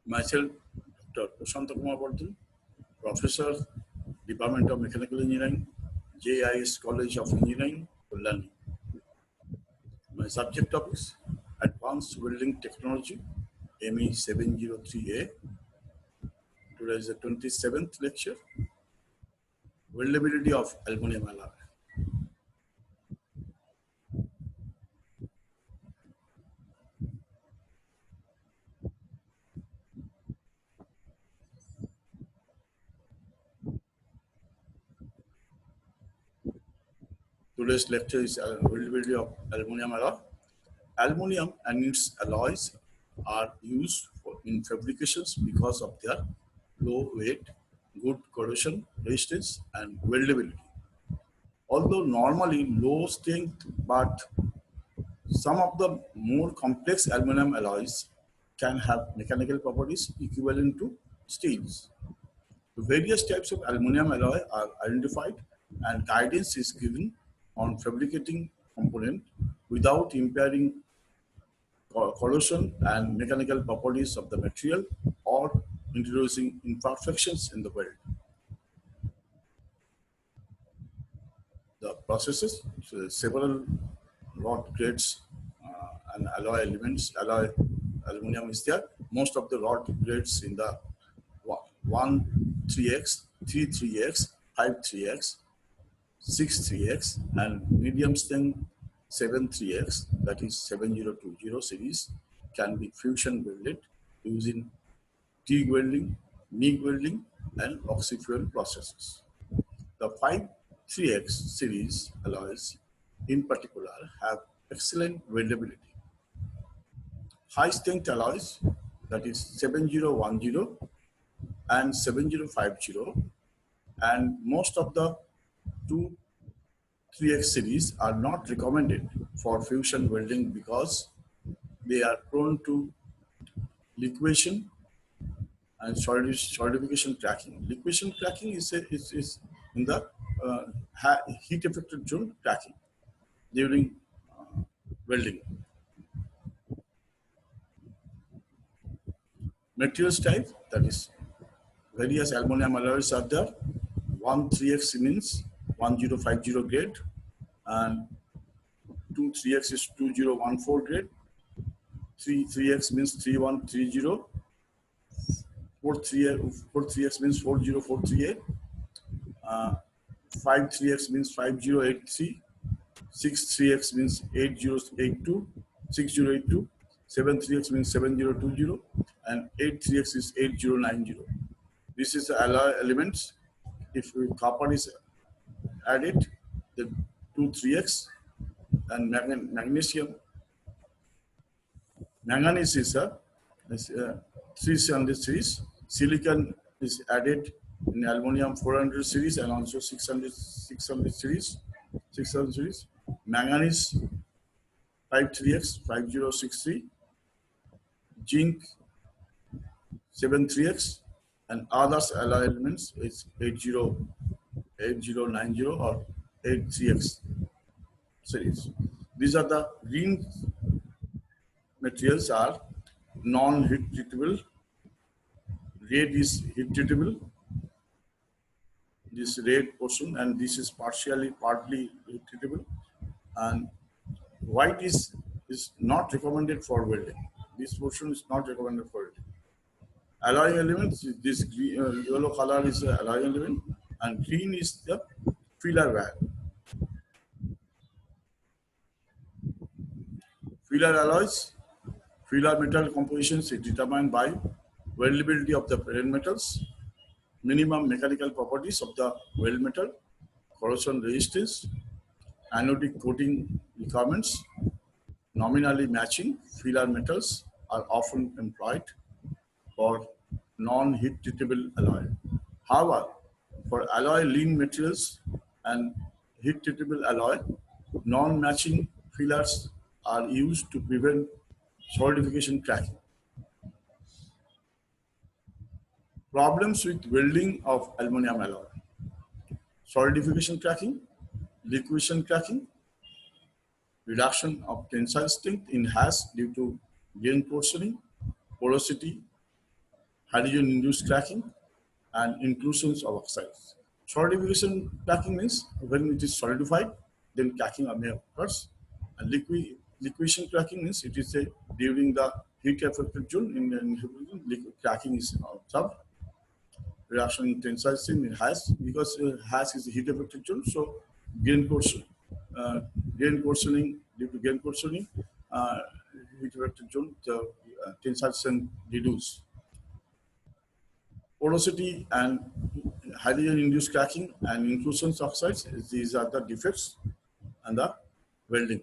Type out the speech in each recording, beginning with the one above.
Myself, Dr. Prashant Kumar Bardhan, Professor, Department of Mechanical Engineering, JIS College of Engineering, Learning. My subject topics: Advanced Welding Technology, ME 703A. Today is the 27th lecture. Weldability of Aluminium Alloy. Today's lecture is Weldability of Aluminium Alloy. Aluminium and its alloys are used in fabrications because of their low weight, good corrosion resistance, and weldability. Although normally low strength, but some of the more complex aluminum alloys can have mechanical properties equivalent to steels. Various types of aluminum alloy are identified and guidance is given on fabricating component without impairing corrosion and mechanical properties of the material or introducing imperfections in the weld. The processes, so several rod grades and alloy elements, alloy aluminum is there. Most of the rod grades in the 1-3x, 3-3x, 5-3x, 6-3x, and medium strength 7-3x, that is 7020 series, can be fusion welded using TIG welding, MIG welding, and oxy-fuel processes. The 5-3x series alloys in particular have excellent weldability. High strength alloys, that is 7010 and 7050, and most of the 2-3x series are not recommended for fusion welding because they are prone to liquefaction and solidification cracking. Liquefaction cracking is in the heat affected zone cracking during welding. Materials type, that is various aluminum alloys are there. 1-3x means 1050 grade, and 2-3x is 2014 grade. 3-3x means 3130. 4-3x means 40438. 5-3x means 5083. 6-3x means 8082. 6082. 7-3x means 7020, and 8-3x is 8090. This is the alloy elements. If copper is added, the 2-3x, and magnesium, manganese is 300 series. Silicon is added in aluminum 400 series and also 600 series. Manganese 5-3x 5063. Zinc 7-3x, and others alloy elements is 8090 or 8-3x series. These are the green materials are non-heat treatable. Red is heat treatable. This red portion, and this is partly heat treatable. And white is not recommended for welding. This portion is not recommended for welding. Alloy elements, this green, yellow color is the alloy element, and green is the filler wire. Filler alloys, filler metal compositions is determined by weldability of the parent metals, minimum mechanical properties of the weld metal, corrosion resistance, anodic coating requirements. Nominally matching filler metals are often employed for non-heat treatable alloy. However, for alloy lean materials and heat treatable alloy, non-matching fillers are used to prevent solidification cracking. Problems with welding of aluminum alloy: solidification cracking, liquefaction cracking, reduction of tensile strength in hash due to grain portioning, porosity, hydrogen-induced cracking, and inclusions of oxides. Solidification cracking means when it is solidified, then cracking may occurs. And liquefaction cracking means it is during the heat affected zone in liquid cracking is observed. Reaction in tensile strain has because has is a heat affected zone, so gain coercion, uh, gain coercioning due to gain coercioning, uh, heat affected zone, the tensile strain reduce. Porosity and hydrogen-induced cracking and inclusions oxides, these are the defects and the welding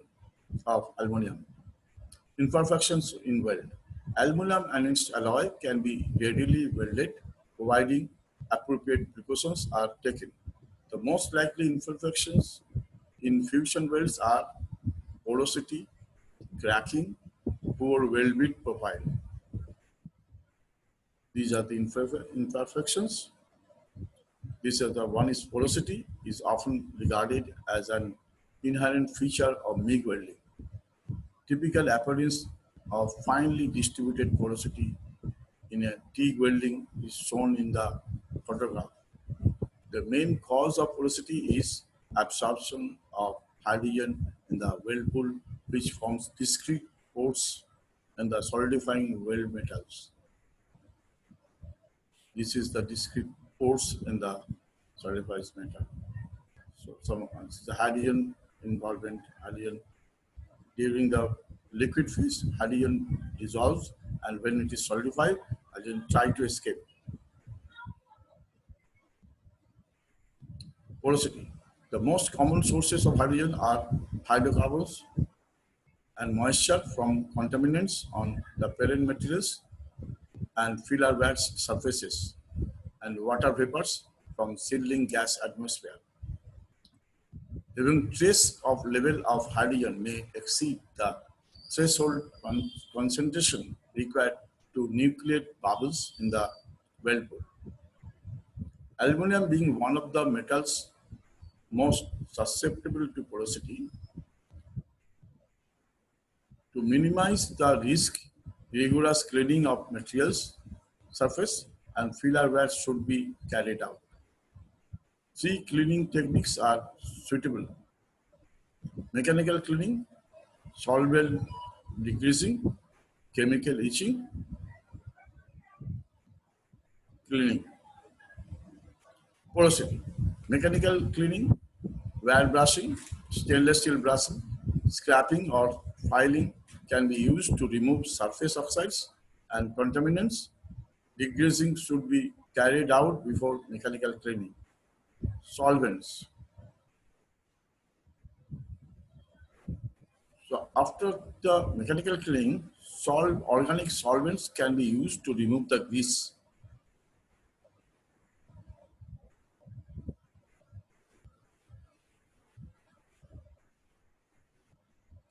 of aluminum. Imperfections in weld. Aluminum enhanced alloy can be readily welded, providing appropriate precautions are taken. The most likely imperfections in fusion welds are porosity, cracking, poor weld bit profile. These are the imperfections. This is the one is porosity is often regarded as an inherent feature of MIG welding. Typical appearance of finely distributed porosity in a TIG welding is shown in the photograph. The main cause of porosity is absorption of hydrogen in the weld pool, which forms discrete pores in the solidifying weld metals. This is the discrete pores in the solidified metal. So the hydrogen involvement, hydrogen during the liquid phase, hydrogen dissolves, and when it is solidified, hydrogen try to escape. Porosity. The most common sources of hydrogen are hydrocarbons and moisture from contaminants on the parent materials and filler wax surfaces, and water vapors from seedling gas atmosphere. Even trace of level of hydrogen may exceed the threshold concentration required to nucleate bubbles in the weld pool. Aluminum being one of the metals most susceptible to porosity, to minimize the risk, rigorous cleaning of materials, surface, and filler wax should be carried out. Three cleaning techniques are suitable: mechanical cleaning, solvent degreasing, chemical etching, cleaning. Porosity. Mechanical cleaning, wire brushing, stainless steel brushing, scraping or filing can be used to remove surface oxides and contaminants. Degreasing should be carried out before mechanical cleaning. Solvents. So after the mechanical cleaning, organic solvents can be used to remove the grease.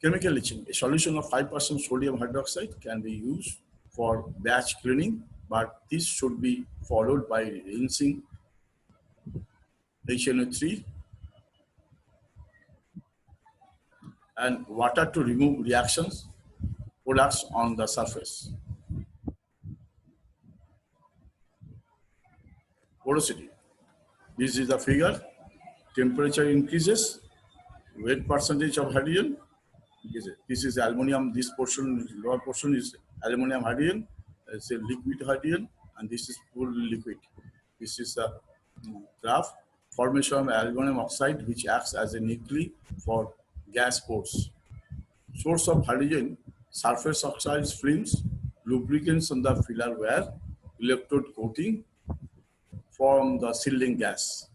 Chemical leaching. A solution of 5% sodium hydroxide can be used for batch cleaning, but this should be followed by rinsing HNO3 and water to remove reactions products on the surface. Porosity. This is the figure. Temperature increases, weight percentage of hydrogen. This is aluminum. This portion, lower portion is aluminum hydrogen. It's a liquid hydrogen, and this is full liquid. This is the graph. Formation of aluminum oxide, which acts as a nuclei for gas pores. Source of hydrogen: surface oxides, films, lubricants on the filler wire, electrode coating from the sealing gas.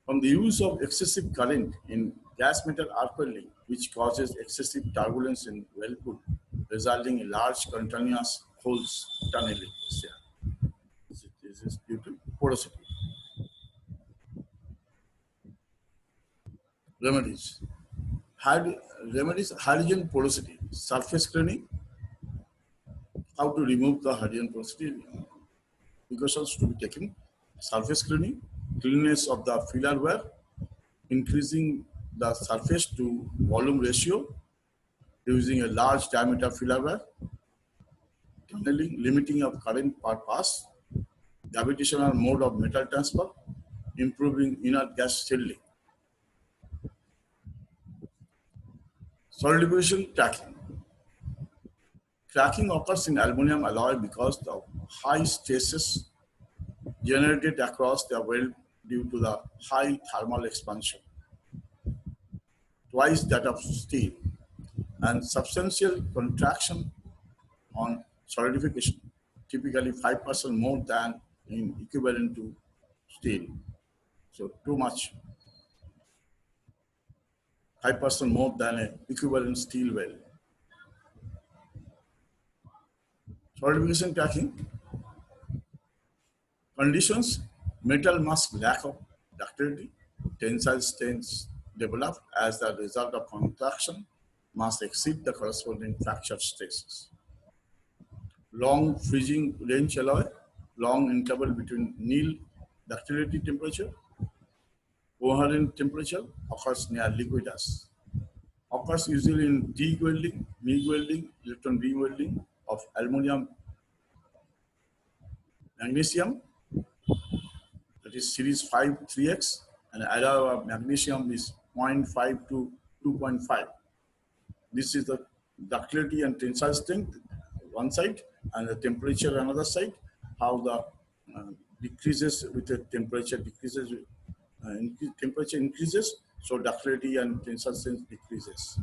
From the use of excessive current in gas metal arc welding, which causes excessive turbulence in weld pool, resulting in large continuous holes tunneling. This is due to porosity. Remedies. Remedies: hydrogen porosity, surface cleaning. How to remove the hydrogen porosity? Precautions to be taken: surface cleaning, cleanness of the filler wire, increasing the surface to volume ratio using a large diameter filler wire, tunneling, limiting of current per pass, gravitational mode of metal transfer, improving inner gas shielding. Solidification cracking. Cracking occurs in aluminum alloy because of high stresses generated across the weld due to the high thermal expansion, twice that of steel, and substantial contraction on solidification, typically 5% more than in equivalent to steel. So too much, 5% more than an equivalent steel weld. Solidification cracking conditions, metal must lack of ductility, tensile strengths develop as the result of contraction must exceed the corresponding fracture stresses. Long freezing range alloy, long interval between nil ductility temperature, coherent temperature occurs near liquid dust. Occurs usually in TIG welding, MIG welding, electron beam welding of aluminum magnesium, that is series 5 3x, and alloy of magnesium is 0.5 to 2.5. This is the ductility and tensile strength one side, and the temperature another side. How the decreases with the temperature decreases, temperature increases, so ductility and tensile strength decreases.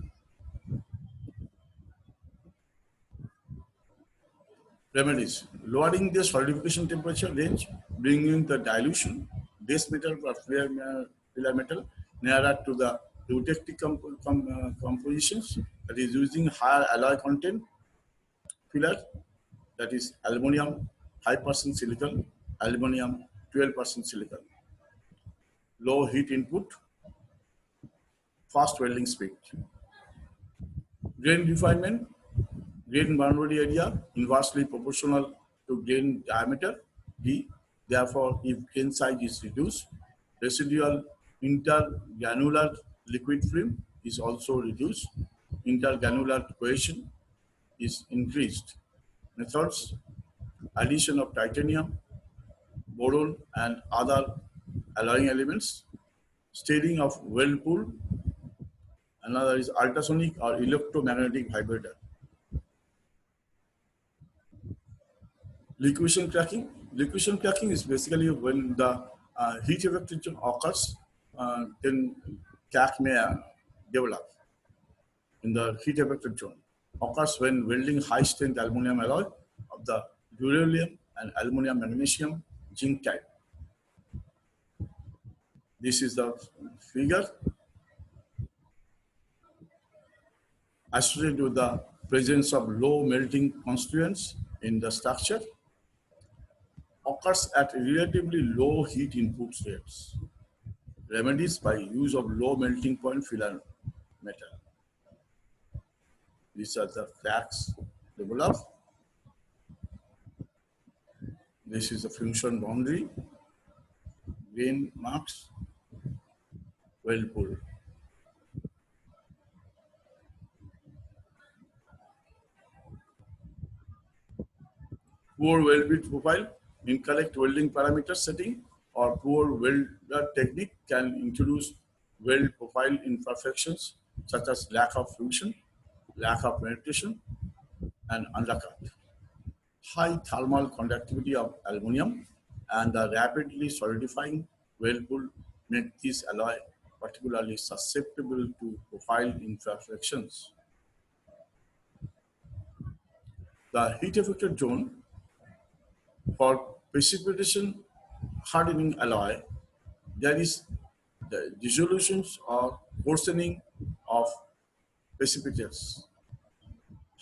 Remedies: lowering the solidification temperature range, bringing the dilution base metal or filler metal nearer to the eutectic compositions, that is using higher alloy content filler, that is aluminum 5% silicon, aluminum 12% silicon. Low heat input, fast welding speed. Grain refinement, grain boundary area inversely proportional to grain diameter D. Therefore, if grain size is reduced, residual intergranular liquid film is also reduced. Intergranular cohesion is increased. Methods: addition of titanium, boron, and other alloying elements. Steering of weld pool. Another is ultrasonic or electromagnetic vibrator. Liquefaction cracking. Liquefaction cracking is basically when the heat evacuation occurs, then crack may develop in the heat evacuation zone. Occurs when welding high strength aluminum alloy of the beryllium and aluminum magnesium zinc type. This is the figure associated with the presence of low melting constituents in the structure. Occurs at relatively low heat input rates. Remedies by use of low melting point filler metal. These are the cracks developed. This is the function boundary, grain marks, weld pool. Poor weld bit profile, incorrect welding parameter setting, or poor welder technique can introduce weld profile imperfections such as lack of fusion, lack of penetration, and undercut. High thermal conductivity of aluminum and the rapidly solidifying weld pool make this alloy particularly susceptible to profile imperfections. The heat affected zone for precipitation hardening alloy, there is the dissolutions or worsening of precipitates.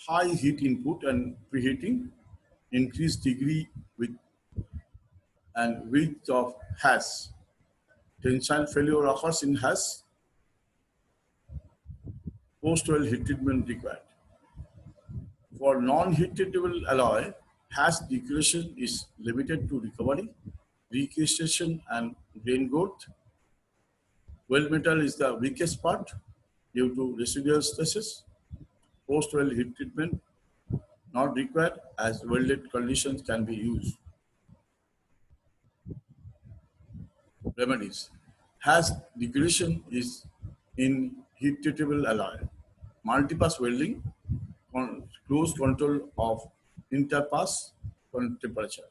High heat input and preheating, increased degree with and width of hash. Tensile failure occurs in hash. Post-weld heat treatment required. For non-heat treatable alloy, hash degradation is limited to recovery, recrystallisation, and grain growth. Weld metal is the weakest part due to residual stresses. Post-weld heat treatment not required as welded conditions can be used. Remedies. Has degradation is in heat treatable alloy. Multipass welding, close control of interpass temperature.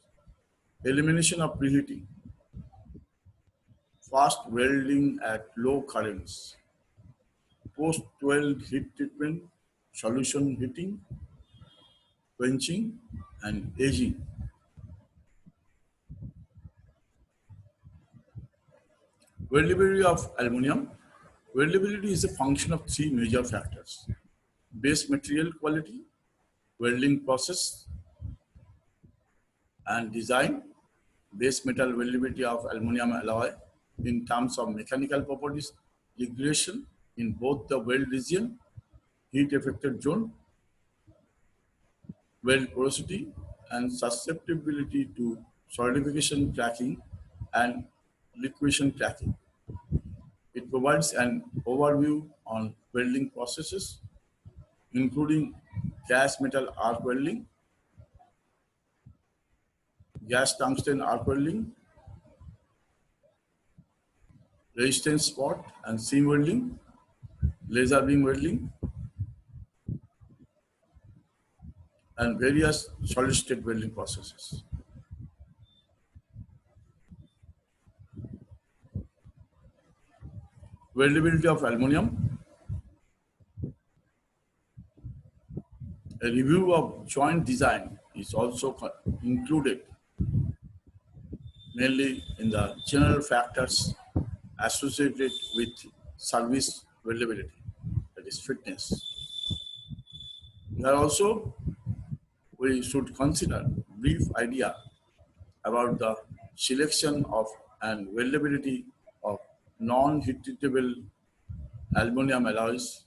Elimination of preheating. Fast welding at low currents. Post-weld heat treatment, solution heating, quenching, and aging. Weldability of aluminum. Weldability is a function of three major factors: base material quality, welding process, and design. Base metal weldability of aluminum alloy in terms of mechanical properties, degradation in both the weld region, heat affected zone, weld porosity, and susceptibility to solidification cracking and liquefaction cracking. It provides an overview on welding processes, including gas metal arc welding, gas tungsten arc welding, resistance spot and seam welding, laser beam welding, and various solid state welding processes. Weldability of aluminum. A review of joint design is also included, mainly in the general factors associated with service weldability, that is fitness. Here also, we should consider brief idea about the selection of and weldability of non-heat treatable aluminum alloys,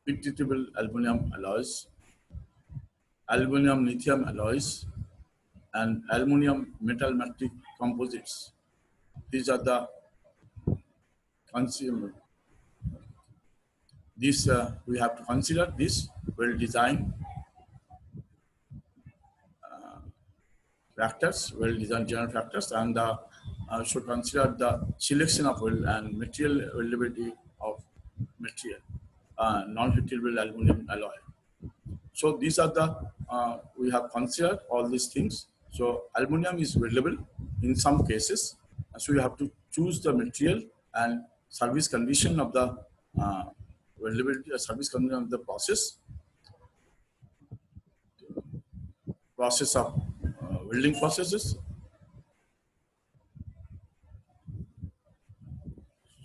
heat treatable aluminum alloys, aluminum lithium alloys, and aluminum metal matrix composites. These are the consumer. This we have to consider this well designed factors, well designed general factors, and should consider the selection of weld and material availability of material, non-heatable aluminum alloy. So these are the we have considered all these things. So aluminum is weldable in some cases, so you have to choose the material and service condition of the weldability, service condition of the process of welding processes.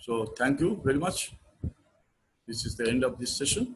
So thank you very much. This is the end of this session.